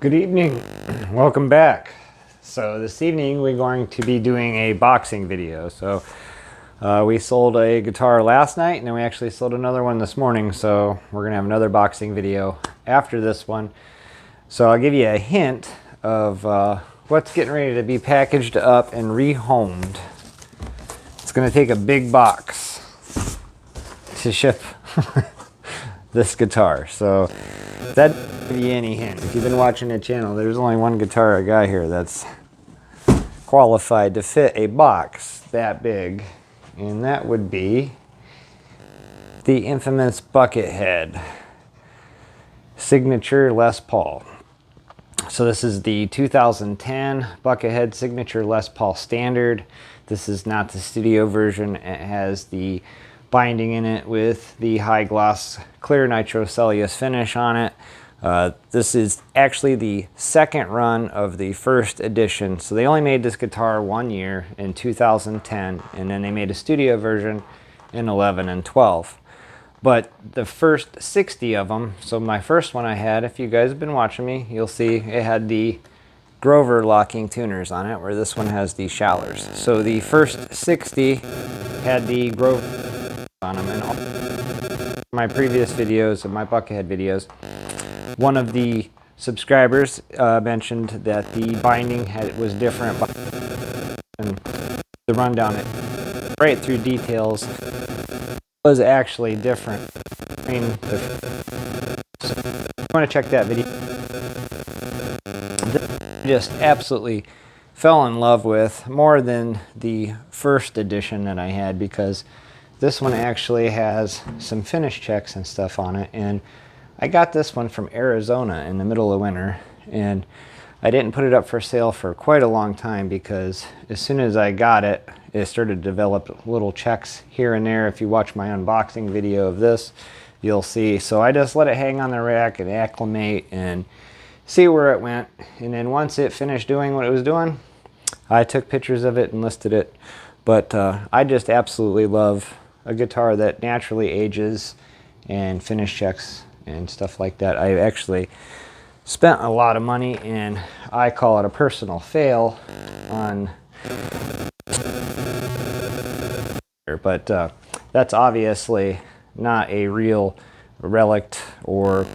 Good evening, welcome back. So this evening we're going to be doing a boxing video. So we sold a guitar last night and then we actually sold another one this morning. So we're gonna have another boxing video after this one. So I'll give you a hint of what's getting ready to be packaged up and rehomed. It's gonna take a big box to ship this guitar. So that give you any hint. If you've been watching the channel, there's only one guitar I got here that's qualified to fit a box that big, and that would be the infamous Buckethead Signature Les Paul. So this is the 2010 Buckethead Signature Les Paul Standard. This is not the studio version. It has the binding in it with the high gloss clear nitrocellulose finish on it. This is actually the second run of the first edition. So they only made this guitar 1 year in 2010, and then they made a studio version in 11 and 12. But the first 60 of them, so my first one I had, if you guys have been watching me, you'll see it had the Grover locking tuners on it, where this one has the Schallers. So the first 60 had the Grover on them. And all my previous videos of my Buckethead videos, one of the subscribers mentioned that the binding was different, and the rundown right through details was actually different. I mean, so if you want to check that video, just absolutely fell in love with more than the first edition that I had, because this one actually has some finish checks and stuff on it. And I got this one from Arizona in the middle of winter, and I didn't put it up for sale for quite a long time, because as soon as I got it, it started to develop little checks here and there. If you watch my unboxing video of this, you'll see. So I just let it hang on the rack and acclimate and see where it went. And then once it finished doing what it was doing, I took pictures of it and listed it. But I just absolutely love a guitar that naturally ages and finish checks and stuff like that. I actually spent a lot of money, and I call it a personal fail on, but that's obviously not a real relict or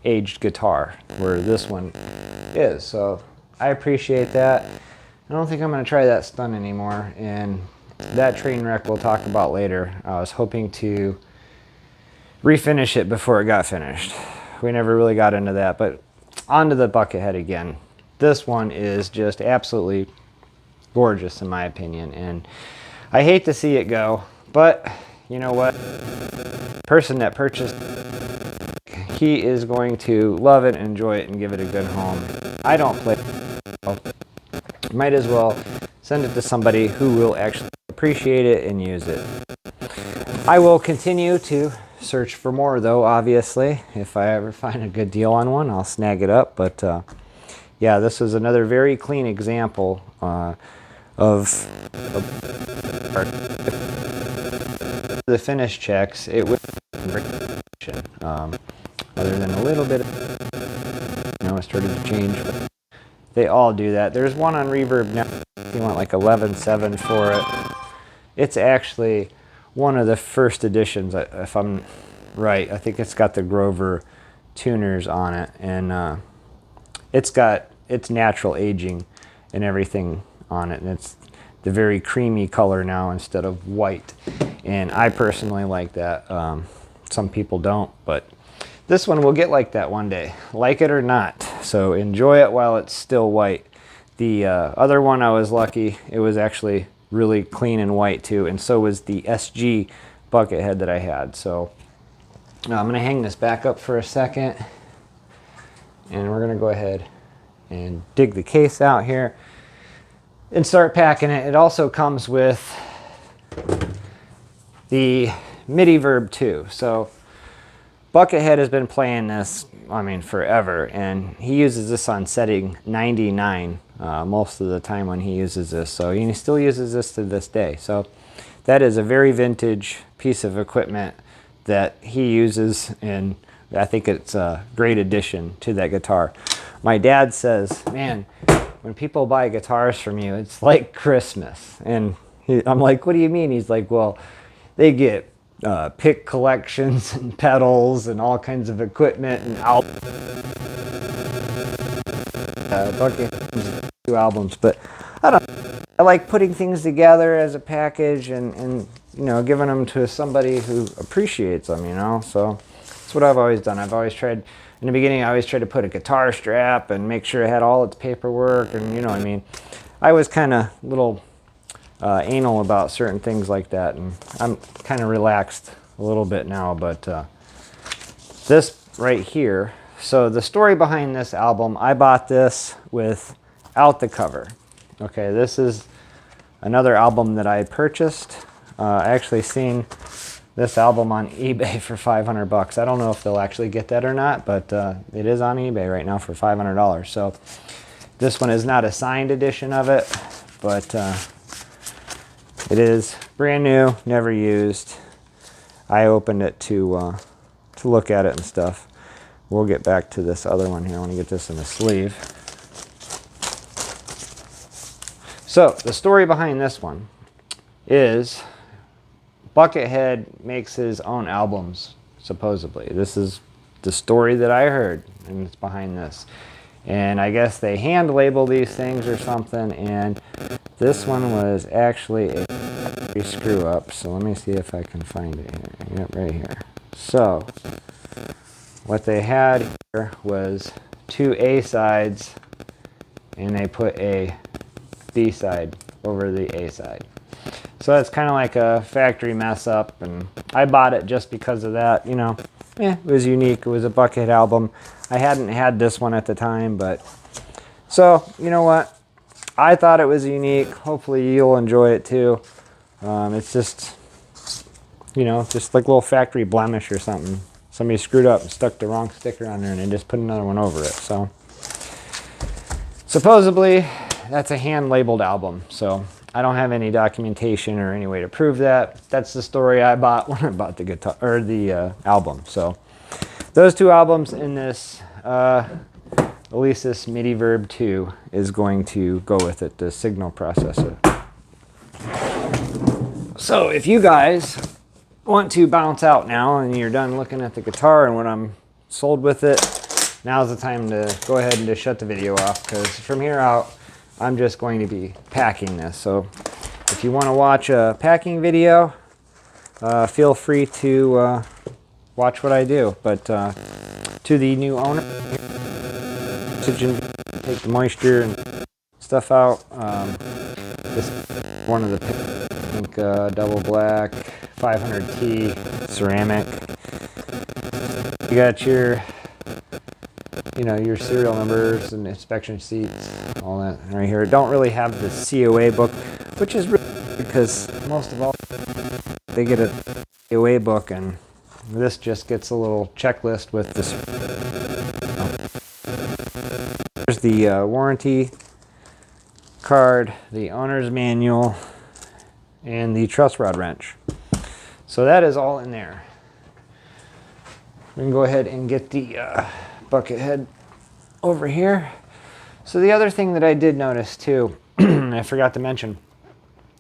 aged guitar, where this one is. So I appreciate that. I don't think I'm going to try that stun anymore, and that train wreck we'll talk about later. I was hoping to refinish it before it got finished. We never really got into that, but onto the Buckethead again. This one is just absolutely gorgeous in my opinion, and I hate to see it go, but you know what? The person that purchased it, he is going to love it, enjoy it, and give it a good home. I don't play it. Might as well send it to somebody who will actually appreciate it and use it. I will continue to search for more, though, obviously. If I ever find a good deal on one, I'll snag it up. But yeah, this is another very clean example of the finish checks. It would other than a little bit of, it started to change. But they all do that. There's one on Reverb now. If you want like 11.7 for it, it's actually one of the first editions, if I'm right. I think it's got the Grover tuners on it, and it's got its natural aging and everything on it, and it's the very creamy color now instead of white, and I personally like that. Some people don't, but this one will get like that one day, like it or not. So enjoy it while it's still white. The other one, I was lucky. It was actually really clean and white too, and so was the SG Buckethead that I had. So I'm going to hang this back up for a second, and we're going to go ahead and dig the case out here and start packing it. It also comes with the MIDI Verb 2. So Buckethead has been playing this, I mean, forever, and he uses this on setting 99 most of the time when he uses this. So he still uses this to this day. So that is a very vintage piece of equipment that he uses, and I think it's a great addition to that guitar. my dad says, man, when people buy guitars from you, it's like Christmas. And I'm like, what do you mean? He's like, well, they get pick collections and pedals and all kinds of equipment and Buckethead 2 albums. But I don't know. I like putting things together as a package and you know, giving them to somebody who appreciates them, you know. So that's what I've always done. I've always tried, in the beginning, I always tried to put a guitar strap and make sure it had all its paperwork, and you know what I mean. I was kind of a little anal about certain things like that, and I'm kind of relaxed a little bit now. But this right here, so the story behind this album, I bought this without the cover. Okay, this is another album that I purchased. I actually seen this album on eBay for $500. I don't know if they'll actually get that or not, but it is on eBay right now for $500. So this one is not a signed edition of it, but it is brand new, never used. I opened it to look at it and stuff. We'll get back to this other one here. I want to get this in the sleeve. So the story behind this one is Buckethead makes his own albums, supposedly. This is the story that I heard, and it's behind this. And I guess they hand label these things or something, and this one was actually a screw up. So let me see if I can find it here. Yep, right here. So what they had here was 2 A sides, and they put a B side over the A side. So that's kind of like a factory mess up, and I bought it just because of that. You know, it was unique. It was a Buckethead album. I hadn't had this one at the time, but so you know what? I thought it was unique. Hopefully you'll enjoy it too. It's just, you know, just like a little factory blemish or something. Somebody screwed up and stuck the wrong sticker on there, and they just put another one over it. So supposedly that's a hand labeled album. So I don't have any documentation or any way to prove that. That's the story I bought when I bought the guitar or the album. So those 2 albums in this Alesis MIDI Verb 2 is going to go with it, the signal processor. So if you guys want to bounce out now and you're done looking at the guitar and when I'm sold with it, now's the time to go ahead and just shut the video off, because from here out I'm just going to be packing this. So if you want to watch a packing video, feel free to watch what I do. But to the new owner, take the moisture and stuff out. This is one of the pink double black 500T ceramic. You got your, you know, your serial numbers and inspection sheets, all that right here. Don't really have the COA book, which is really because most of all they get a COA book, and this just gets a little checklist with this. There's the warranty card, the owner's manual, and the truss rod wrench. So that is all in there. We can go ahead and get the Buckethead over here. So the other thing that I did notice too, I forgot to mention,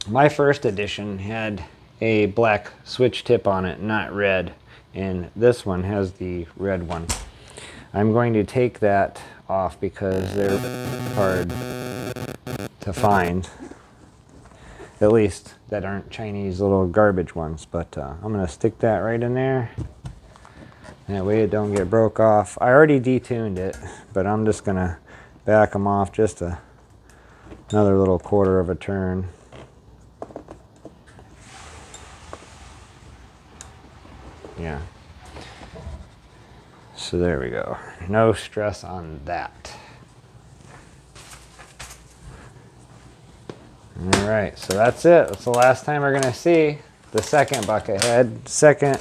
my first edition had a black switch tip on it, not red, and this one has the red one. I'm going to take that off because they're hard to find, at least that aren't Chinese little garbage ones. But I'm going to stick that right in there. That way it don't get broke off. I already detuned it, but I'm just going to back them off just another little quarter of a turn. Yeah. So there we go. No stress on that. All right, so that's it. That's the last time we're going to see the second Buckethead, second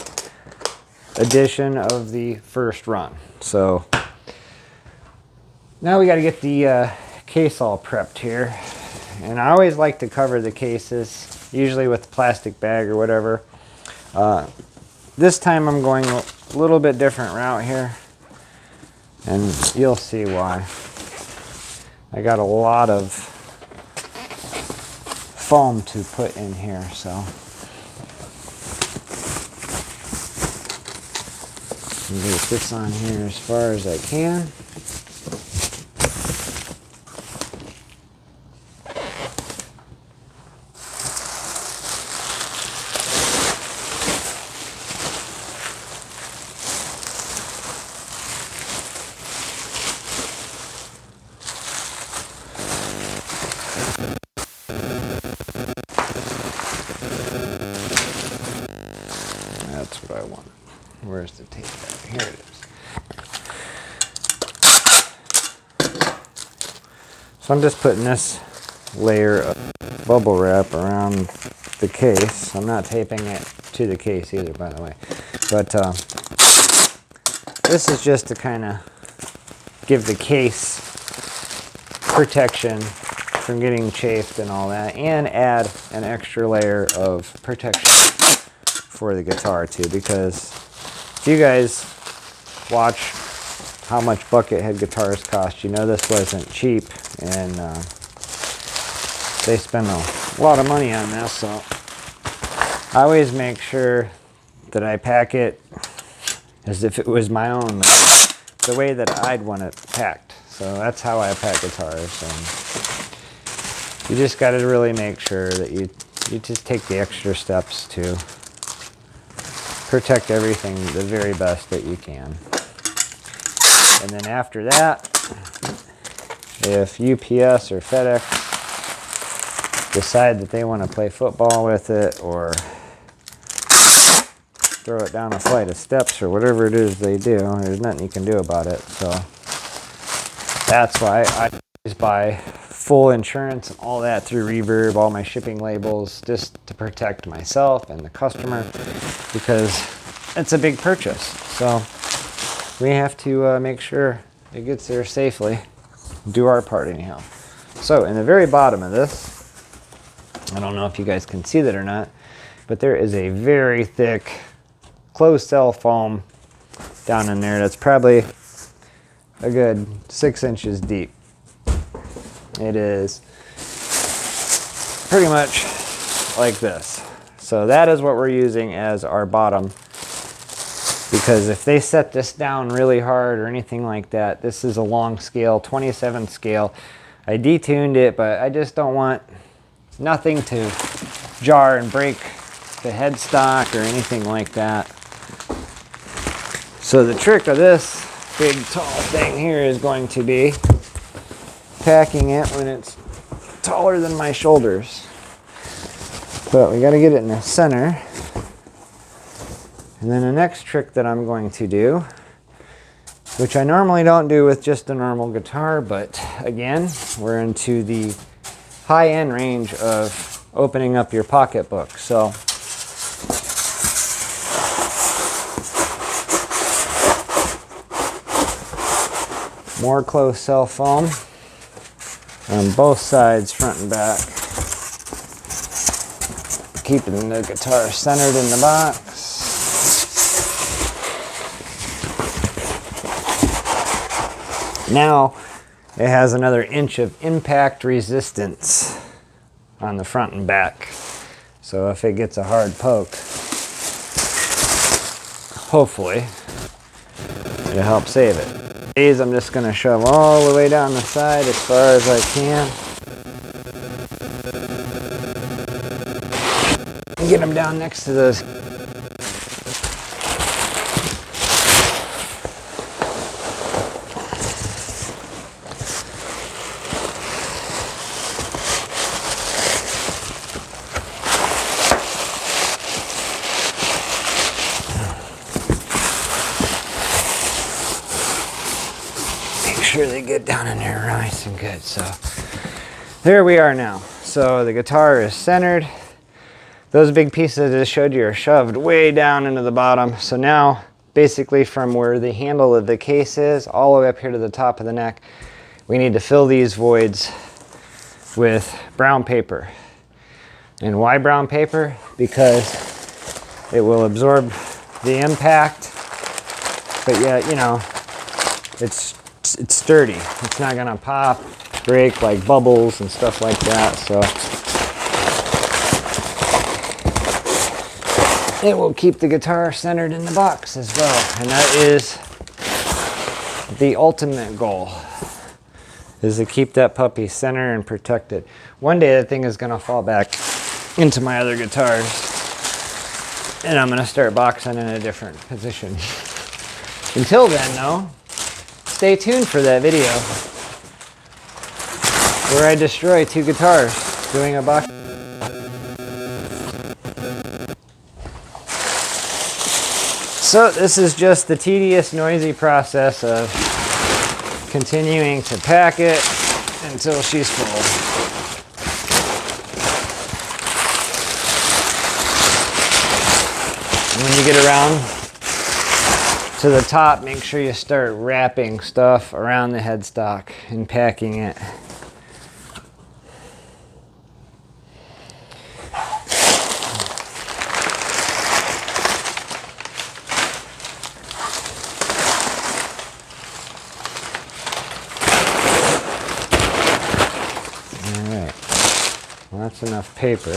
edition of the first run. So now we got to get the case all prepped here. And I always like to cover the cases, usually with a plastic bag or whatever. This time I'm going a little bit different route here, and you'll see why. I got a lot of foam to put in here, so get this on here as far as I can. That's what I want. Where's the tape at? Here it is. So I'm just putting this layer of bubble wrap around the case. I'm not taping it to the case either, by the way. But this is just to kind of give the case protection from getting chafed and all that, and add an extra layer of protection for the guitar too, because if you guys watch how much Buckethead guitars cost, you know this wasn't cheap, and they spend a lot of money on this, so I always make sure that I pack it as if it was my own, the way that I'd want it packed. So that's how I pack guitars, and you just got to really make sure that you just take the extra steps to protect everything the very best that you can. And then after that, if UPS or FedEx decide that they want to play football with it or throw it down a flight of steps or whatever it is they do, there's nothing you can do about it. So that's why I always buy full insurance and all that through Reverb, all my shipping labels, just to protect myself and the customer, because it's a big purchase. So we have to make sure it gets there safely, do our part anyhow. So in the very bottom of this, I don't know if you guys can see that or not, but there is a very thick closed cell foam down in there that's probably a good 6 inches deep. It is pretty much like this. So that is what we're using as our bottom, because if they set this down really hard or anything like that, this is a long scale, 27 scale. I detuned it, but I just don't want nothing to jar and break the headstock or anything like that. So the trick of this big tall thing here is going to be packing it when it's taller than my shoulders. But we got to get it in the center. And then the next trick that I'm going to do, which I normally don't do with just a normal guitar, but again, we're into the high-end range of opening up your pocketbook. So more closed cell foam on both sides, front and back, keeping the guitar centered in the box. Now it has another inch of impact resistance on the front and back. So if it gets a hard poke, hopefully it'll help save it. These I'm just going to shove all the way down the side as far as I can. And get them down next to those. Sure they get down in there nice and good. So there we are now. So the guitar is centered. Those big pieces I just showed you are shoved way down into the bottom. So now basically from where the handle of the case is all the way up here to the top of the neck, we need to fill these voids with brown paper. And why brown paper? Because it will absorb the impact, but yet, you know, it's sturdy. It's not gonna pop break, like bubbles and stuff like that. So it will keep the guitar centered in the box as well. And that is the ultimate goal, is to keep that puppy centered and protected. One day that thing is gonna fall back into my other guitars and I'm gonna start boxing in a different position. Until then though, stay tuned for that video where I destroy 2 guitars doing a box. So this is just the tedious, noisy process of continuing to pack it until she's full. And when you get around to the top, make sure you start wrapping stuff around the headstock and packing it. Well, that's enough paper.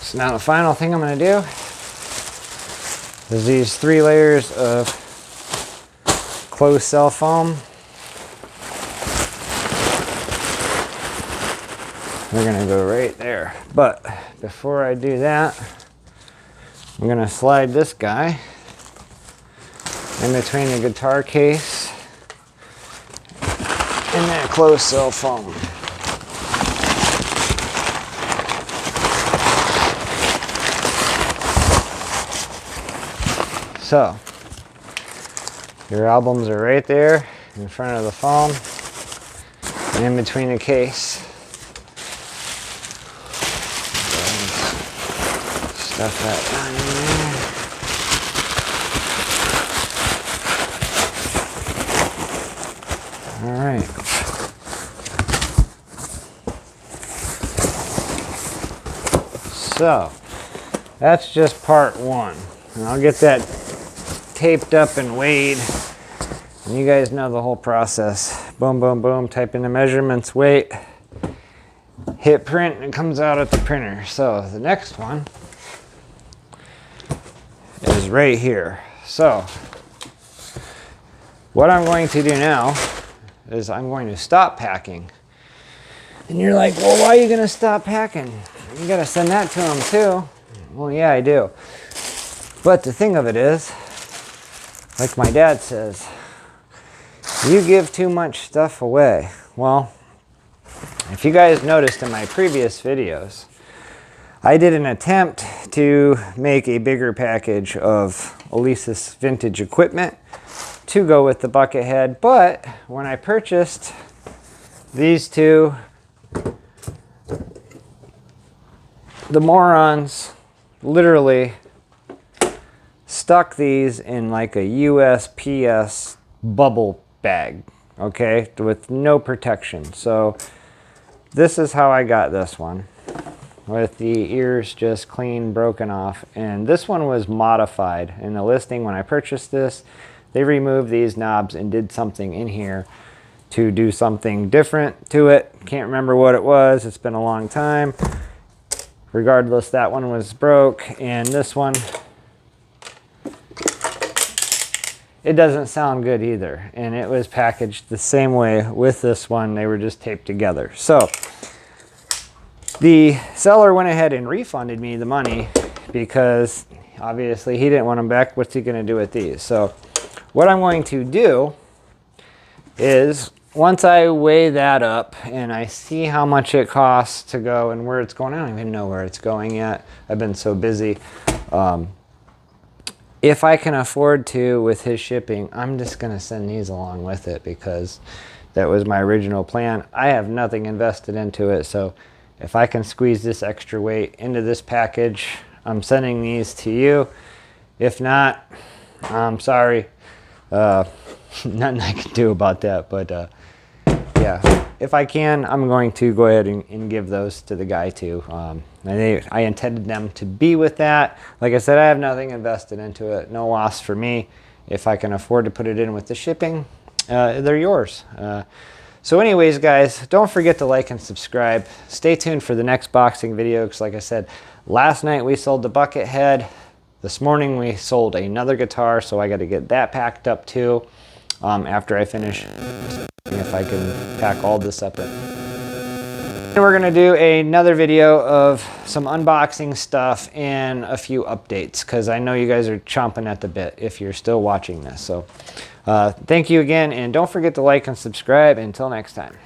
So now the final thing I'm going to do is these 3 layers of closed cell foam. They're going to go right there. But before I do that, I'm going to slide this guy in between the guitar case and that closed cell foam. So, your albums are right there in front of the foam and in between the case. Stuff that down in there. All right. So, that's just part 1. And I'll get that taped up and weighed, and you guys know the whole process. Boom, boom, boom, type in the measurements, weight, hit print, and it comes out at the printer. So the next one is right here. So what I'm going to do now is I'm going to stop packing. And you're like, well, why are you going to stop packing? You got to send that to them too. Well, yeah, I do. But the thing of it is, like my dad says, you give too much stuff away. Well, if you guys noticed in my previous videos, I did an attempt to make a bigger package of Elisa's vintage equipment to go with the Buckethead, but when I purchased these 2, the morons literally stuck these in like a USPS bubble bag, okay, with no protection. So this is how I got this one, with the ears just clean broken off. And this one was modified in the listing. When I purchased this, they removed these knobs and did something in here to do something different to it. Can't remember what it was. It's been a long time. Regardless, that one was broke, and this one, it doesn't sound good either. And it was packaged the same way with this one. They were just taped together. So the seller went ahead and refunded me the money because obviously he didn't want them back. What's he going to do with these? So what I'm going to do is, once I weigh that up and I see how much it costs to go and where it's going, I don't even know where it's going yet. I've been so busy. If I can afford to with his shipping, I'm just going to send these along with it because that was my original plan. I have nothing invested into it, so if I can squeeze this extra weight into this package, I'm sending these to you. If not, I'm sorry. Nothing I can do about that, but yeah, if I can, I'm going to go ahead and give those to the guy too. I intended them to be with that. Like I said, I have nothing invested into it. No loss for me. If I can afford to put it in with the shipping, they're yours. So anyways, guys, don't forget to like and subscribe. Stay tuned for the next boxing video, because like I said, last night we sold the Buckethead. This morning we sold another guitar, so I got to get that packed up too after I finish, if I can pack all this up. And we're going to do another video of some unboxing stuff and a few updates, because I know you guys are chomping at the bit if you're still watching this. So thank you again, and don't forget to like and subscribe. Until next time.